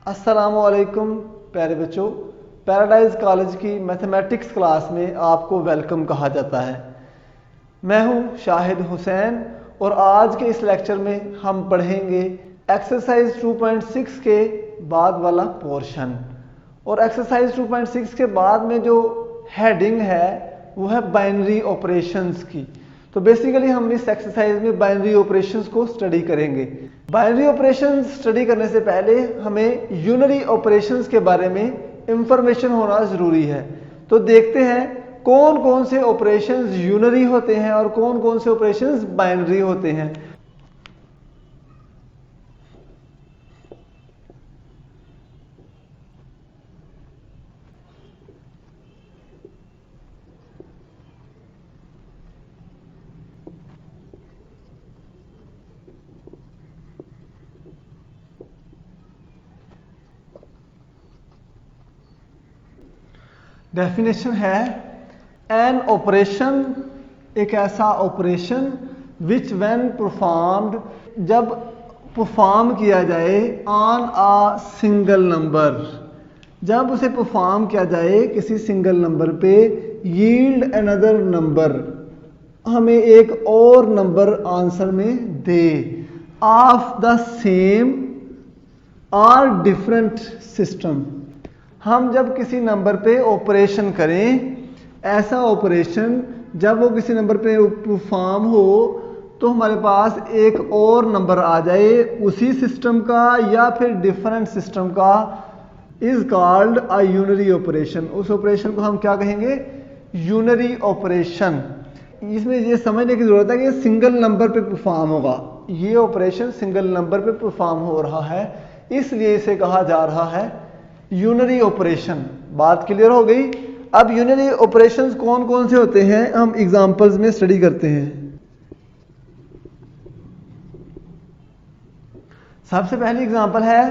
अस्सलामुअलैकुम प्यारे बच्चों, पैराडाइज कॉलेज की मैथमेटिक्स क्लास में आपको वेलकम कहा जाता है। मैं हूं शाहिद हुसैन और आज के इस लेक्चर में हम पढ़ेंगे एक्सरसाइज 2.6 के बाद वाला पोर्शन। और एक्सरसाइज 2.6 के बाद में जो हेडिंग है वो है बाइनरी ऑपरेशंस की। तो बेसिकली हम इस एक्सरसाइज में बाइनरी ऑपरेशंस को स्टडी करेंगे। बाइनरी ऑपरेशंस स्टडी करने से पहले हमें यूनरी ऑपरेशंस के बारे में इंफॉर्मेशन होना जरूरी है। तो देखते हैं कौन कौन से ऑपरेशंस यूनरी होते हैं और कौन कौन से ऑपरेशंस बाइनरी होते हैं। डेफिनेशन है एन ऑपरेशन, एक ऐसा ऑपरेशन विच व्हेन परफॉर्म्ड, जब परफॉर्म किया जाए ऑन अ सिंगल नंबर, जब उसे परफॉर्म किया जाए किसी सिंगल नंबर पे, यील्ड अनदर नंबर, हमें एक और नंबर आंसर में दे, ऑफ द सेम और डिफरेंट सिस्टम। हम जब किसी नंबर पे ऑपरेशन करें, ऐसा ऑपरेशन जब वो किसी नंबर पे परफॉर्म हो तो हमारे पास एक और नंबर आ जाए उसी सिस्टम का या फिर डिफरेंट सिस्टम का, is called a unary operation. उस ऑपरेशन को हम क्या कहेंगे? Unary operation. इसमें ये समझने की जरूरत है कि सिंगल नंबर पे परफॉर्म होगा, ये ऑपरेशन सिंगल नंबर पे परफॉर्म हो रहा है, इसलिए इसे कहा जा रहा है यूनरी ऑपरेशन। बात क्लियर हो गई। अब यूनरी ऑपरेशंस कौन कौन से होते हैं हम एग्जांपल्स में स्टडी करते हैं। सबसे पहली एग्जांपल है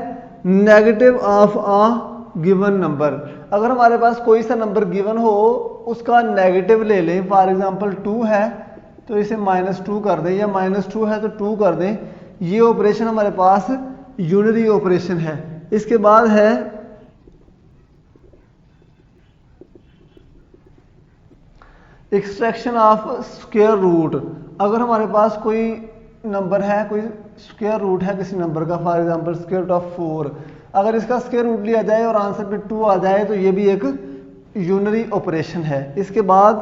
negative of a given number. अगर हमारे पास कोई सा नंबर गिवन हो उसका नेगेटिव ले लें, फॉर एग्जांपल 2 है तो इसे -2 कर दें, या -2 है तो 2 कर दें। ये ऑपरेशन हमारे पास यूनरी ऑपरेशन है। इसके बाद है एक्सट्रैक्शन ऑफ स्क्वायर रूट। अगर हमारे पास कोई नंबर है, कोई स्क्वायर रूट है किसी नंबर का, for example square root of 4, अगर इसका स्क्वायर रूट लिया जाए और आंसर पे 2 आ जाए तो ये भी एक यूनरी ऑपरेशन है। इसके बाद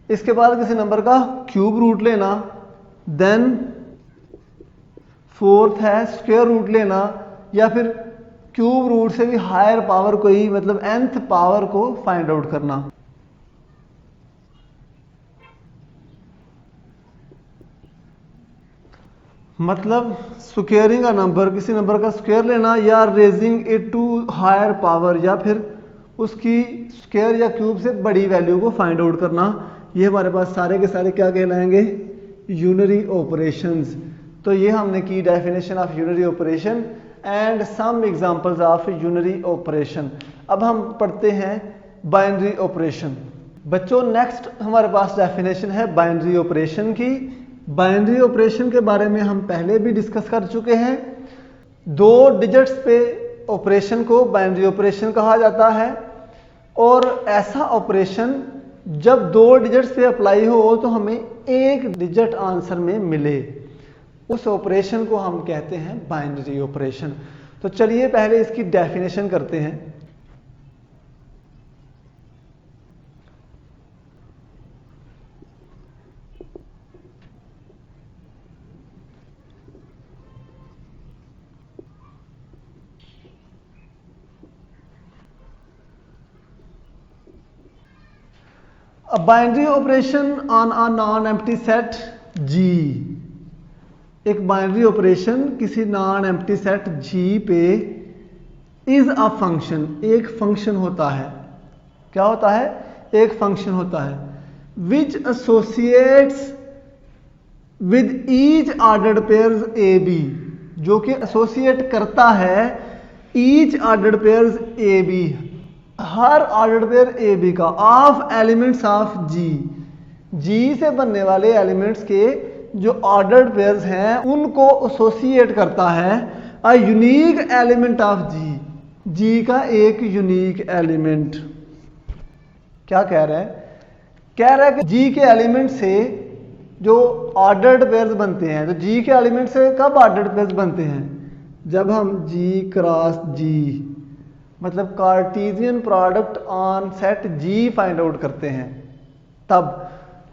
किसी नंबर का क्यूब रूट लेना, देन फोर्थ है स्क्वायर रूट लेना, या फिर क्यूब रूट से भी हायर पावर कोई, मतलब nth पावर को फाइंड आउट करना। मतलब स्क्वेयरिंग का नंबर, किसी नंबर का स्क्वायर लेना, या raising it to higher power, या फिर उसकी स्क्वायर या क्यूब से बड़ी वैल्यू को फाइंड आउट करना। ये हमारे पास सारे के सारे क्या कहलाएंगे? Unary operations. तो ये हमने की definition of unary operation and some examples of unary operation. अब हम पढ़ते हैं बाइनरी ऑपरेशन। बच्चों नेक्स्ट हमारे पास डेफिनेशन है बाइनरी ऑपरेशन की। बाइनरी ऑपरेशन के बारे में हम पहले भी डिस्कस कर चुके हैं। 2 डिजिट्स पे ऑपरेशन को बाइनरी ऑपरेशन कहा जाता है, और ऐसा ऑपरेशन जब 2 डिजिट्स पे अप्लाई हो तो हमें एक डिजिट आंसर में मिले, उस ऑपरेशन को हम कहते हैं बाइनरी ऑपरेशन। तो चलिए पहले इसकी डेफिनेशन करते हैं। A binary operation on a non-empty set G। एक बाइनरी ऑपरेशन किसी नॉन एम्प्टी सेट G पे इज अ फंक्शन, एक फंक्शन होता है। क्या होता है? एक फंक्शन होता है which associates with each ordered pairs A B, जो कि एसोसिएट करता है each ordered pairs A B, हर ऑर्डर्ड पेयर ए बी का, of elements of G, G से बनने वाले एलिमेंट्स के जो ऑर्डर्ड पेयर्स हैं उनको एसोसिएट करता है अ यूनिक एलिमेंट ऑफ जी, जी का एक यूनिक एलिमेंट। क्या कह रहा है? कह रहा है कि जी के एलिमेंट से जो ऑर्डर्ड पेयर्स बनते हैं, तो जी के एलिमेंट से कब ऑर्डर्ड पेयर्स बनते हैं? जब हम जी क्रॉस जी मतलब Cartesian product on set G find out करते हैं तब।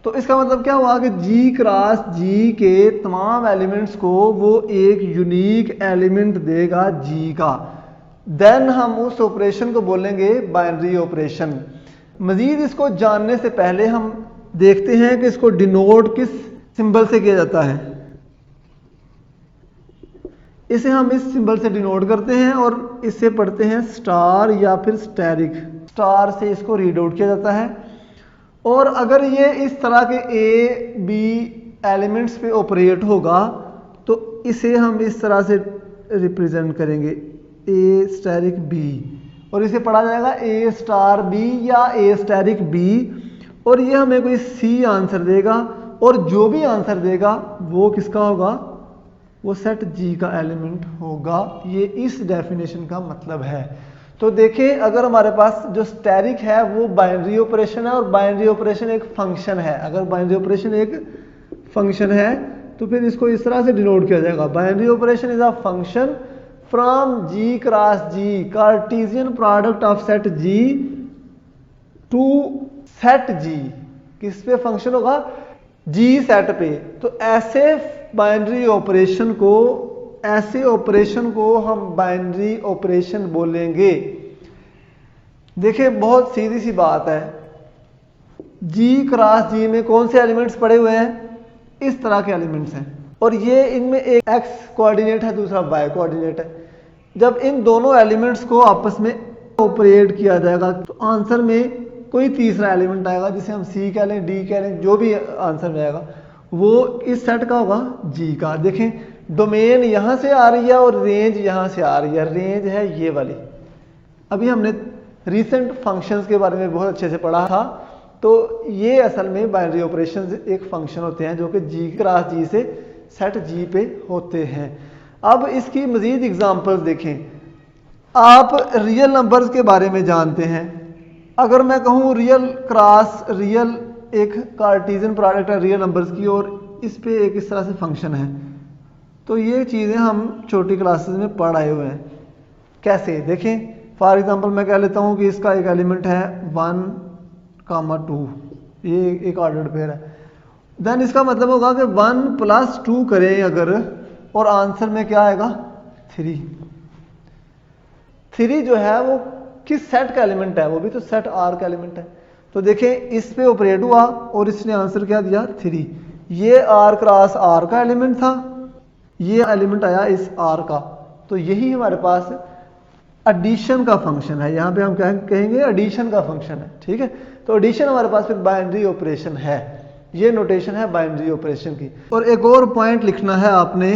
तो इसका मतलब क्या हुआ कि जी क्रॉस जी के तमाम एलिमेंट्स को वो एक यूनिक एलिमेंट देगा जी का। देन हम उस ऑपरेशन को बोलेंगे बाइनरी ऑपरेशन। मजीद इसको जानने से पहले हम देखते हैं कि इसको डिनोट किस सिंबल से किया जाता है। इसे हम इस सिंबल से डिनोट करते हैं और इसे पढ़ते हैं स्टार या फिर स्टेरिक। स्टार से इसको रीड आउट किया जाता है। और अगर ये इस तरह के ए बी एलिमेंट्स पे ऑपरेट होगा तो इसे हम इस तरह से रिप्रेजेंट करेंगे ए स्टेरिक बी, और इसे पढ़ा जाएगा ए स्टार बी या ए स्टेरिक बी। और ये हमें कोई सी आंसर देगा, और जो भी आंसर देगा वो किसका होगा? वो सेट जी का एलिमेंट होगा। ये इस डेफिनेशन का मतलब है। तो देखें, अगर हमारे पास जो स्टेरिक है वो बाइनरी ऑपरेशन है और बाइनरी ऑपरेशन एक फंक्शन है। अगर बाइनरी ऑपरेशन एक फंक्शन है तो फिर इसको इस तरह से डिनोट किया जाएगा, binary operation is a function from G cross G Cartesian product of set G to set G. किस पे फंक्शन होगा? जी सेट पे। तो ऐसे बाइनरी ऑपरेशन को, ऐसे ऑपरेशन को हम बाइनरी ऑपरेशन बोलेंगे। देखिए, बहुत सीधी सी बात है। जी क्रॉस जी में कौन से एलिमेंट्स पड़े हुए हैं? इस तरह के एलिमेंट्स हैं, और ये इनमें एक एक्स कोऑर्डिनेट है, दूसरा वाई कोऑर्डिनेट है। जब इन दोनों एलिमेंट्स को आपस में ऑपरेट किया जाएगा तो आंसर में कोई तीसरा एलिमेंट आएगा, जिसे हम सी कह लें, डी कह लें, जो भी आंसर में आएगा वो इस सेट का होगा जी का। देखें, डोमेन यहां से आ रही है और रेंज यहां से आ रही है। रेंज है ये वाली। अभी हमने रीसेंट फंक्शंस के बारे में बहुत अच्छे से पढ़ा था। तो ये असल में बाइनरी ऑपरेशंस एक फंक्शन होते हैं जो कि जी क्रॉस जी से सेट जी पे होते हैं। अब इसकी मजीद एग्जांपल्स देखें। आप रियल नंबर्स के बारे में जानते हैं। अगर मैं कहूँ रियल क्रॉस रियल एक कार्टेशियन प्रोडक्ट है रियल नंबर्स की, और इस पे एक इस तरह से फंक्शन है, तो ये चीज़ें हम छोटी क्लासेस में पढ़ आए हुए हैं। कैसे? देखें, फॉर एग्जांपल मैं कह लेता हूँ कि इसका एक एलिमेंट है 1,2, ये एक ऑर्डर्ड पेयर है। देन इसका मतलब होगा कि 1 + 2 करें अगर, और आंसर में क्या आएगा? 3। 3 जो है वो किस सेट का एलिमेंट है? वो भी तो सेट आर का एलिमेंट है। तो देखें, इस पे ऑपरेट हुआ और इसने आंसर क्या दिया? 3। ये आर क्रॉस आर का एलिमेंट था, ये एलिमेंट आया इस आर का। तो यही हमारे पास एडिशन का फंक्शन है। यहां पे हम क्या कहेंगे? एडिशन का फंक्शन है। ठीक है, तो एडिशन हमारे पास फिर बाइनरी ऑपरेशन है। ये नोटेशन है बाइनरी ऑपरेशन की। और एक और पॉइंट लिखना है आपने,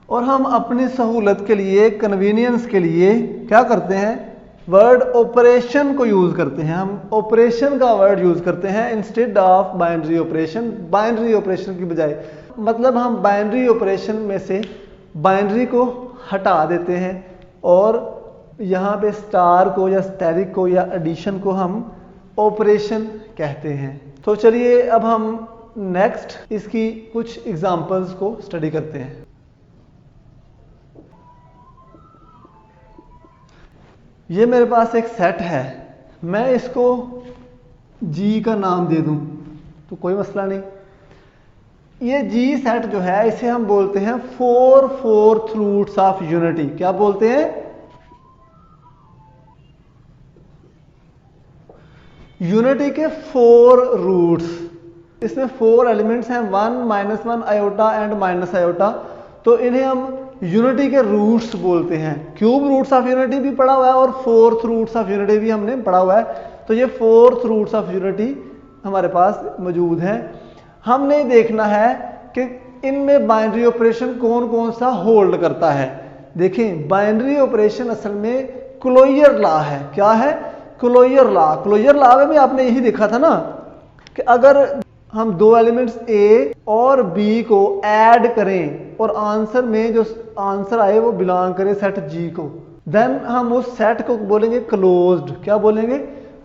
और हम अपनी सहूलत के लिए, कन्वीनियंस के लिए क्या करते हैं? वर्ड ऑपरेशन को यूज करते हैं। हम ऑपरेशन का वर्ड यूज करते हैं instead of binary operation, binary operation की बजाय। मतलब हम बाइनरी ऑपरेशन में से बाइनरी को हटा देते हैं और यहाँ पे स्टार को या स्टेरिक को या एडिशन को हम ऑपरेशन कहते हैं। तो चलिए अब हम नेक्स्ट इसकी कुछ एग्जांपल्स को स्टडी करते हैं। ये मेरे पास एक सेट है, मैं इसको जी का नाम दे दूं तो कोई मसला नहीं। ये जी सेट जो है इसे हम बोलते हैं 4 रूट्स ऑफ यूनिटी। क्या बोलते हैं? यूनिटी के 4 रूट्स। इसमें 4 एलिमेंट्स हैं, 1, -1, आयोटा एंड माइनस आयोटा। तो इन्हें हम यूनिटी के रूट्स बोलते हैं। क्यूब रूट्स ऑफ यूनिटी भी पढ़ा हुआ है और 4 रूट्स ऑफ यूनिटी भी हमने पढ़ा हुआ है। तो ये 4 रूट्स ऑफ यूनिटी हमारे पास मौजूद हैं। हमने देखना है कि इनमें बाइनरी ऑपरेशन कौन कौन सा होल्ड करता है। देखें, बाइनरी ऑपरेशन असल में क्लोजर लॉ है। क्या है? Closure law. क्लोजर लॉ में भी आपने यही देखा था ना कि अगर हम दो एलिमेंट्स ए और बी को ऐड करें और आंसर में जो आंसर आए वो बिलोंग करे सेट जी को, देन हम उस सेट को बोलेंगे क्लोज्ड। क्या बोलेंगे?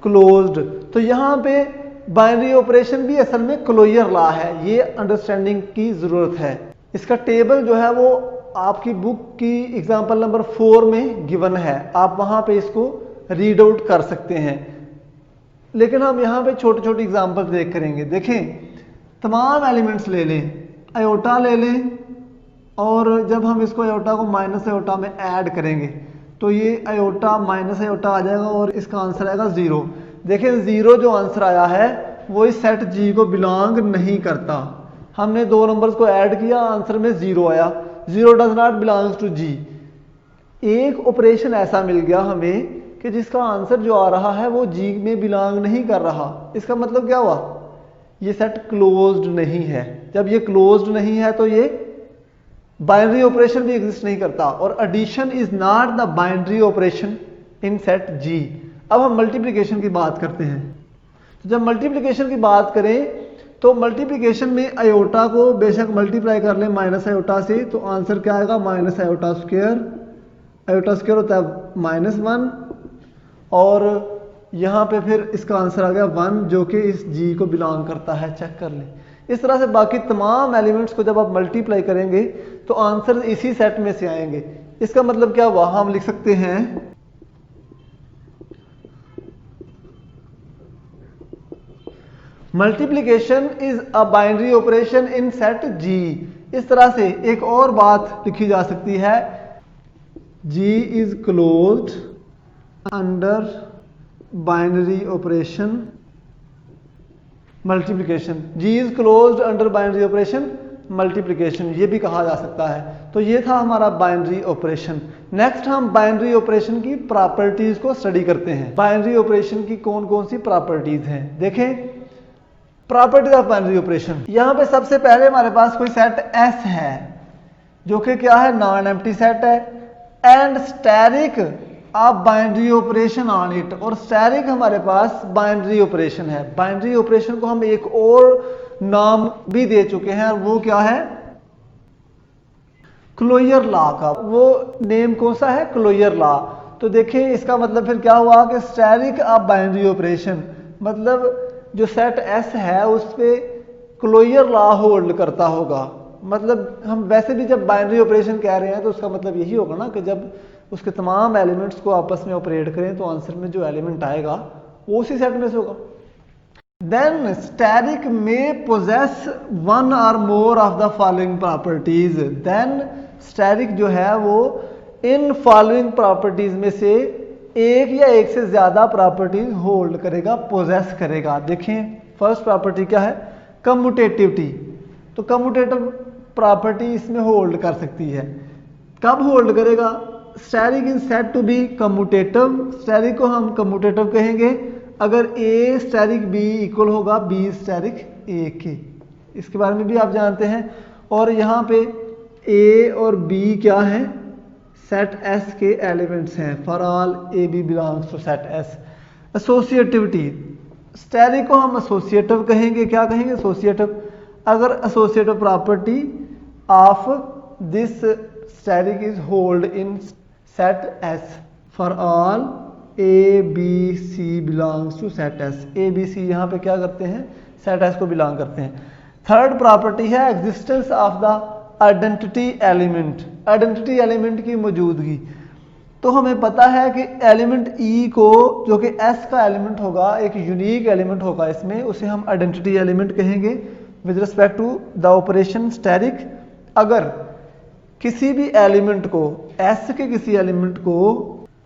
क्लोज्ड। तो यहाँ पे बाइनरी ऑपरेशन भी असल में क्लोजर लॉ है, ये अंडरस्टैंडिंग की जरूरत है। इसका टेबल जो है वो आपकी बुक की एग्जाम्पल नंबर 4 में गिवन है, आप वहां पे इसको रीड आउट कर सकते हैं। लेकिन हम यहाँ पे छोटे छोटे एग्जाम्पल देख करेंगे। देखें, तमाम एलिमेंट्स ले लें, आयोटा ले लें, और जब हम इसको आयोटा को माइनस आयोटा में ऐड करेंगे तो ये आयोटा माइनस आयोटा आ जाएगा और इसका आंसर आएगा 0। देखें 0 जो आंसर आया है वो इस सेट जी को बिलोंग नहीं करता। हमने दो नंबर्स को ऐड किया, आंसर में 0 आया। 0 डज नॉट बिलोंग्स टू जी। एक ऑपरेशन ऐसा मिल गया हमें कि जिसका आंसर जो आ रहा है वो जी में बिलोंग नहीं कर रहा। इसका मतलब क्या हुआ? ये सेट क्लोज्ड नहीं है। जब ये क्लोज्ड नहीं है तो ये बाइनरी ऑपरेशन भी एग्जिस्ट नहीं करता, और addition is not the binary operation in set G. अब हम मल्टीप्लिकेशन की बात करते हैं। तो जब मल्टीप्लिकेशन की बात करें तो मल्टीप्लिकेशन में आयोटा को बेशक मल्टीप्लाई कर लें माइनस आयोटा से, तो आंसर क्या आएगा? Minus iota square. Iota square होता है -1, और यहाँ पे फिर इसका आंसर आ गया 1 जो कि इस जी को बिलोंग करता है। चेक कर लें। इस तरह से बाकी तमाम एलिमेंट्स को जब आप मल्टीप्लाई करेंगे तो आंसर इसी सेट में से आएंगे। इसका मतलब क्या हुआ? हम लिख सकते हैं multiplication is a binary operation in set G. इस तरह से एक और बात लिखी जा सकती है, G is closed under binary operation multiplication. G is closed under binary operation multiplication, ये भी कहा जा सकता है। तो ये था हमारा बाइनरी ऑपरेशन। नेक्स्ट हम बाइनरी ऑपरेशन की प्रॉपर्टीज को स्टडी करते हैं। बाइनरी ऑपरेशन की कौन कौन सी प्रॉपर्टीज हैं? देखें, प्रॉपर्टीज ऑफ बाइनरी ऑपरेशन। यहां पे सबसे पहले हमारे पास कोई सेट एस है जो कि क्या है? नॉन एम्प्टी सेट है, एंड स्टैरिक आप बाइनरी ऑपरेशन ऑन इट। और स्टैरिक हमारे पास बाइनरी ऑपरेशन है। बाइनरी ऑपरेशन को हम एक और नाम भी दे चुके हैं, और वो क्या है? क्लोजर लॉ का। वो नेम कौन सा है? Closure law. तो देखिए इसका मतलब फिर क्या हुआ कि स्टैरिक ऑफ बाइनरी ऑपरेशन, मतलब जो सेट एस है उस पे क्लोजर लॉ होल्ड करता होगा। मतलब हम वैसे भी जब बाइनरी ऑपरेशन कह रहे हैं तो उसका मतलब यही होगा ना कि जब उसके तमाम एलिमेंट्स को आपस में ऑपरेट करें तो आंसर में जो एलिमेंट आएगा वो उसी सेट में से होगा। देन स्टैरिक में पोजेस वन और more of the following properties. Then asterisk जो है वो इन फॉलोइंग प्रॉपर्टीज में से एक या एक से ज्यादा प्रॉपर्टीज होल्ड करेगा, पोजेस करेगा। देखें फर्स्ट प्रॉपर्टी क्या है? कम्यूटेटिविटी। तो कम्यूटेटिव प्रॉपर्टी इसमें होल्ड कर सकती है। कब होल्ड करेगा? Asterisk is said to be commutative. Asterisk को हम कम्यूटेटिव कहेंगे अगर ए स्टैरिक बी इक्वल होगा बी स्टैरिक ए के। इसके बारे में भी आप जानते हैं। और यहाँ पे ए और बी क्या है? सेट एस के एलिमेंट्स हैं। For all A B belongs to set S. Associativity, asterisk को हम एसोसिएटिव कहेंगे। क्या कहेंगे? एसोसिएटिव। अगर associative property of this asterisk is hold in set S for all A B C belongs to set S. A B C यहाँ पे क्या करते हैं? सेट एस को बिलोंग करते हैं। थर्ड प्रॉपर्टी है existence of the identity element. Identity element की मौजूदगी। तो हमें पता है कि एलिमेंट ई को जो कि एस का एलिमेंट होगा, एक यूनिक एलिमेंट होगा इसमें, उसे हम आइडेंटिटी एलिमेंट कहेंगे with respect to the operation asterisk. अगर किसी भी एलिमेंट को, एस के किसी एलिमेंट को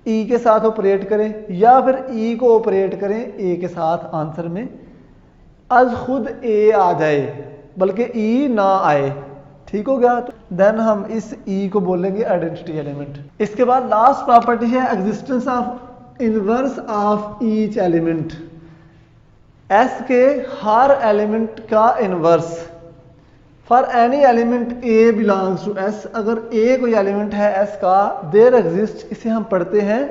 ई के साथ ऑपरेट करें या फिर ई को ऑपरेट करें ए के साथ, आंसर में आज खुद ए आ जाए बल्कि ई ना आए, ठीक हो गया। तो देन हम इस ई को बोलेंगे आइडेंटिटी एलिमेंट। इसके बाद लास्ट प्रॉपर्टी है existence of inverse of each element. S के हर एलिमेंट का inverse. For any element A belongs to S, अगर ए कोई एलिमेंट है एस का, देयर एग्जिस्ट, इसे हम पढ़ते हैं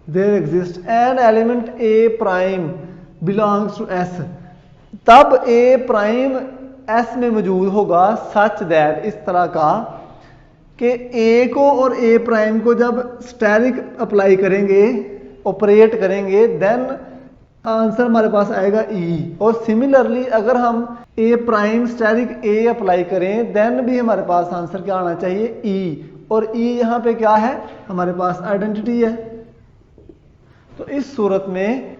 there exist an element A prime belongs to S, तब ए प्राइम एस में मौजूद होगा सच दैट, इस तरह का कि ए को और ए प्राइम को जब स्टेरिक अप्लाई करेंगे, ऑपरेट करेंगे, देन आंसर हमारे पास आएगा ई। और सिमिलरली अगर हम ए प्राइम स्टेरिक ए अप्लाई करें देन भी हमारे पास आंसर क्या आना चाहिए, ई। और ई यहाँ पे क्या है, हमारे पास आइडेंटिटी है। तो इस सूरत में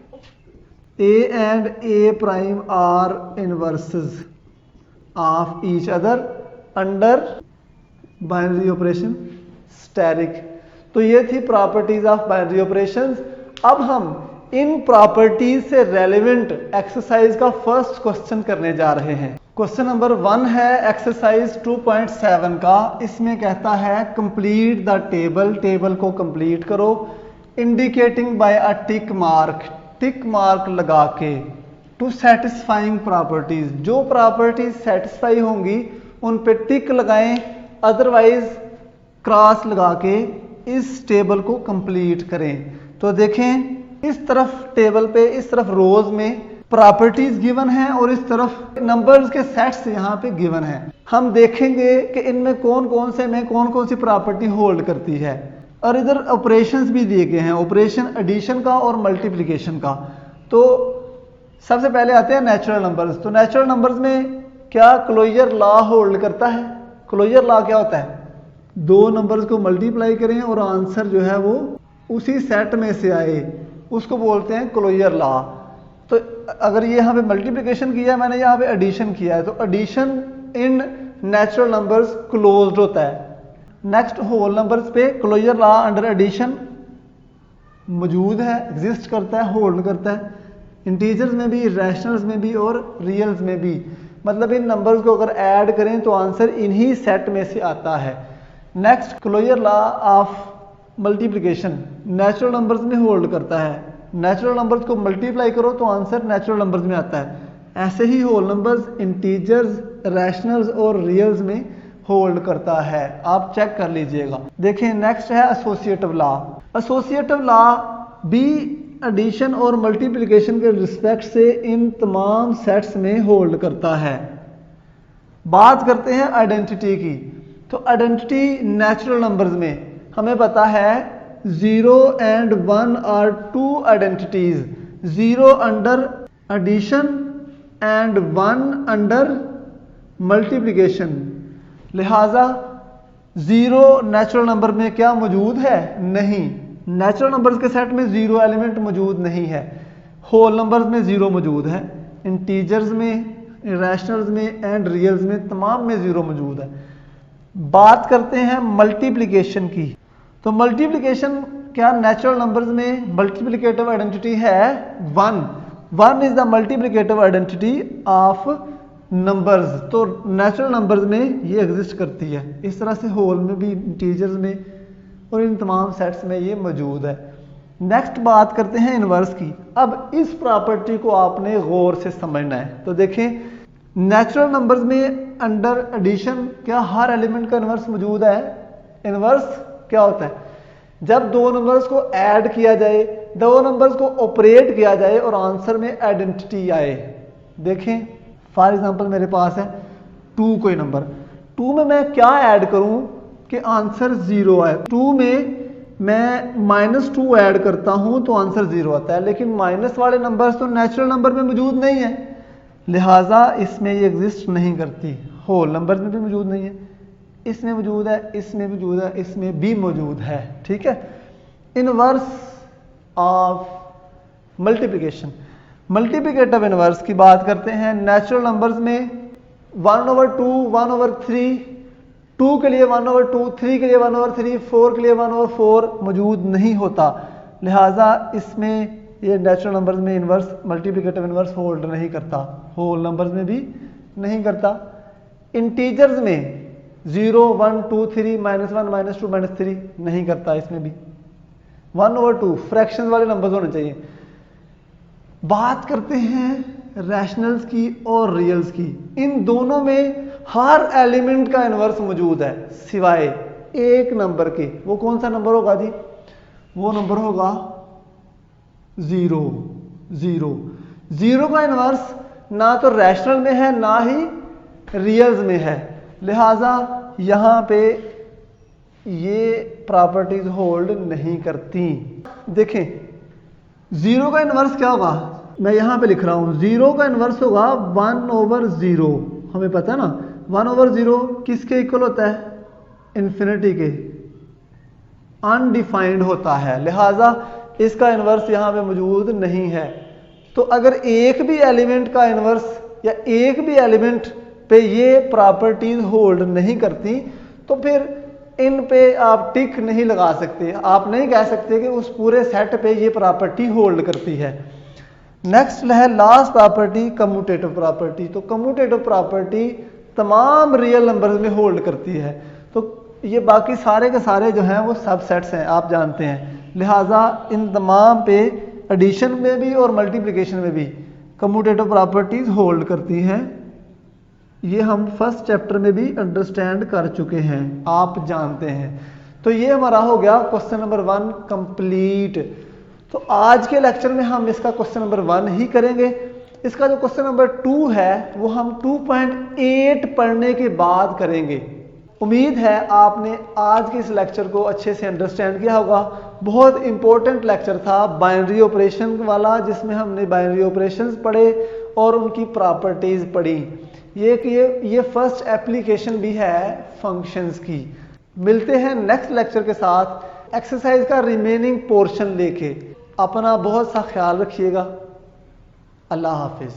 A and A prime are inverses of each other under binary operation asterisk. तो ये थी प्रॉपर्टीज ऑफ बाइनरी ऑपरेशंस। अब हम इन प्रॉपर्टीज से रेलेवेंट एक्सरसाइज का फर्स्ट क्वेश्चन करने जा रहे हैं। क्वेश्चन नंबर 1 है एक्सरसाइज 2.7 का। इसमें कहता है कंप्लीट द टेबल, टेबल को कंप्लीट करो, इंडिकेटिंग बाय अ टिक मार्क, टिक मार्क लगा के, टू सेटिस्फाइंग प्रॉपर्टीज, जो प्रॉपर्टीज सेटिस्फाई होंगी उन पे टिक लगाएं, अदरवाइज क्रॉस लगा के इस टेबल को कंप्लीट करें। तो देखें इस तरफ टेबल पे, इस तरफ रोज में प्रॉपर्टीज गिवन है और इस तरफ नंबर्स के सेट्स यहाँ पे गिवन है। हम देखेंगे कि इनमें कौन कौन से में कौन कौन सी प्रॉपर्टी होल्ड करती है। और इधर ऑपरेशंस भी दिए गए हैं, ऑपरेशन एडिशन का और मल्टीप्लिकेशन का। तो सबसे पहले आते हैं नेचुरल नंबर्स। तो नेचुरल नंबर्स में क्या क्लोजर लॉ होल्ड करता है? क्लोजर लॉ क्या होता है? दो नंबर्स को मल्टीप्लाई करें और आंसर जो है वो उसी सेट में से आए, उसको बोलते हैं क्लोजर लॉ। तो अगर ये यहाँ पे मल्टीप्लिकेशन किया है, मैंने यहाँ पे एडिशन किया है, तो addition in natural numbers closed होता है। नेक्स्ट होल नंबर्स पे क्लोजर लॉ अंडर एडिशन मौजूद है, एग्जिस्ट करता है, होल्ड करता है। इंटीजर्स में भी, रैशनल्स में भी और रियल्स में भी। मतलब इन नंबर्स को अगर ऐड करें तो आंसर इन्हीं सेट में से आता है। Next closure law of multiplication natural numbers में होल्ड करता है। नेचुरल नंबर्स को मल्टीप्लाई करो तो आंसर नेचुरल नंबर्स में आता है। ऐसे ही होल नंबर्स इंटीजर्स, रैशनल्स और रियल्स में होल्ड करता है। आप चेक कर लीजिएगा। देखें नेक्स्ट है एसोसिएटिव लॉ। एसोसिएटिव लॉ भी एडिशन और मल्टीप्लिकेशन के रिस्पेक्ट से इन तमाम सेट्स में होल्ड करता है। बात करते हैं आइडेंटिटी की। तो आइडेंटिटी नेचुरल नंबर्स में हमें पता है 0 and 1 are two identities, 0 under addition and 1 under multiplication। लिहाजा 0 नेचुरल नंबर में क्या मौजूद है? नहीं। नेचुरल नंबर्स के सेट में 0 एलिमेंट मौजूद नहीं है। होल नंबर्स में 0 मौजूद है, इंटीजर्स में, रैशनल्स में एंड रियल्स में तमाम में 0 मौजूद है। बात करते हैं मल्टीप्लिकेशन की। तो मल्टीप्लिकेशन क्या नेचुरल नंबर्स में मल्टीप्लिकेटिव आइडेंटिटी है 1। 1 is the multiplicative identity of numbers. तो नेचुरल नंबर्स में ये एग्जिस्ट करती है। इस तरह से होल में भी, इंटीजर्स में और इन तमाम सेट्स में ये मौजूद है। नेक्स्ट बात करते हैं इनवर्स की। अब इस प्रॉपर्टी को आपने गौर से समझना है। तो देखें नेचुरल नंबर्स में अंडर एडिशन क्या हर एलिमेंट का इनवर्स मौजूद है? इनवर्स क्या होता है? जब दो नंबर्स को ऐड किया जाए, दो नंबर्स को ऑपरेट किया जाए और आंसर में आइडेंटिटी आए। देखें फॉर एग्जांपल मेरे पास है 2 कोई नंबर, 2 में मैं क्या ऐड करूं कि आंसर 0 आए। 2 में मैं -2 ऐड करता हूं तो आंसर 0 आता है, लेकिन माइनस वाले नंबर्स तो नेचुरल नंबर में मौजूद नहीं है, लिहाजा इसमें ये एग्जिस्ट नहीं करती। होल नंबर में भी मौजूद नहीं है, इसमें मौजूद है, इसमें मौजूद है, इसमें भी मौजूद है। ठीक है। Inverse of multiplication, multiplicative inverse की बात करते हैं। नेचुरल नंबर्स में 1/2, 1/3, 2 के लिए 1/2, 3 के लिए 1/3, 4 के लिए 1/4 मौजूद नहीं होता, लिहाजा इसमें ये नेचुरल नंबर्स में इनवर्स मल्टीप्लिकेटिव इनवर्स होल्ड नहीं करता, होल नंबर्स में भी नहीं करता। इंटीजर्स में 0, 1, 2, 3, -1, -2, -3 नहीं करता, इसमें भी 1/2 फ्रैक्शन वाले नंबर्स होने चाहिए। बात करते हैं रैशनल्स की और रियल्स की। इन दोनों में हर एलिमेंट का इनवर्स मौजूद है सिवाय एक नंबर के। वो कौन सा नंबर होगा जी? वो नंबर होगा जीरो जीरो। जीरो का इन्वर्स ना तो रैशनल में है ना ही रियल्स में है, लिहाजा यहां पे ये प्रॉपर्टीज होल्ड नहीं करती। देखें जीरो का इन्वर्स क्या होगा, मैं यहां पे लिख रहा हूं, जीरो का इन्वर्स होगा 1/0। हमें पता है ना 1/0 किसके इक्वल होता है, इन्फिनिटी के, अनडिफाइंड होता है, लिहाजा इसका इन्वर्स यहां पे मौजूद नहीं है। तो अगर एक भी एलिमेंट का इन्वर्स या एक भी एलिमेंट पे ये प्रॉपर्टीज होल्ड नहीं करती तो फिर इन पे आप टिक नहीं लगा सकते, आप नहीं कह सकते कि उस पूरे सेट पे ये प्रॉपर्टी होल्ड करती है। नेक्स्ट है लास्ट प्रॉपर्टी, कम्यूटेटिव प्रॉपर्टी। तो कम्यूटेटिव प्रॉपर्टी तमाम रियल नंबर्स में होल्ड करती है। तो ये बाकी सारे के सारे जो हैं वो सबसेट्स हैं, आप जानते हैं, लिहाजा इन तमाम पे एडिशन में भी और मल्टीप्लिकेशन में भी कम्यूटेटिव प्रॉपर्टीज होल्ड करती हैं। ये हम फर्स्ट चैप्टर में भी अंडरस्टैंड कर चुके हैं, आप जानते हैं। तो ये हमारा हो गया क्वेश्चन नंबर 1 कंप्लीट। तो आज के लेक्चर में हम इसका क्वेश्चन नंबर 1 ही करेंगे। इसका जो क्वेश्चन नंबर 2 है वो हम 2.8 पढ़ने के बाद करेंगे। उम्मीद है आपने आज के इस लेक्चर को अच्छे से अंडरस्टैंड किया होगा। बहुत इंपॉर्टेंट लेक्चर था बाइनरी ऑपरेशन वाला, जिसमें हमने बाइनरी ऑपरेशंस पढ़े और उनकी प्रॉपर्टीज पढ़ी। ये फर्स्ट एप्लीकेशन भी है फंक्शंस की। मिलते हैं नेक्स्ट लेक्चर के साथ एक्सरसाइज का रिमेनिंग पोर्शन लेके। अपना बहुत सा ख्याल रखिएगा। अल्लाह हाफिज।